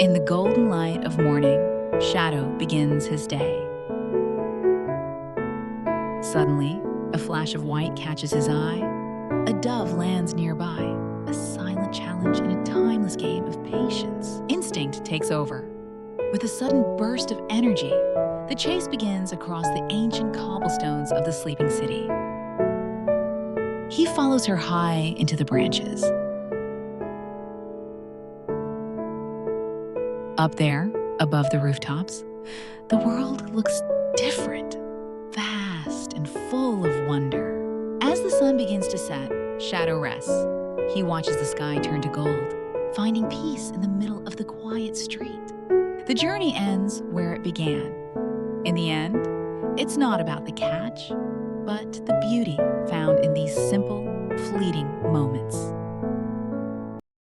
In the golden light of morning, Shadow begins his day. Suddenly, a flash of white catches his eye. A dove lands nearby, a silent challenge in a timeless game of patience. Instinct takes over. With a sudden burst of energy, the chase begins across the ancient cobblestones of the sleeping city. He follows her high into the branches. Up there, above the rooftops, the world looks different, vast and full of wonder. As the sun begins to set, Shadow rests. He watches the sky turn to gold, finding peace in the middle of the quiet street. The journey ends where it began. In the end, it's not about the catch, but the beauty found in these simple, fleeting moments.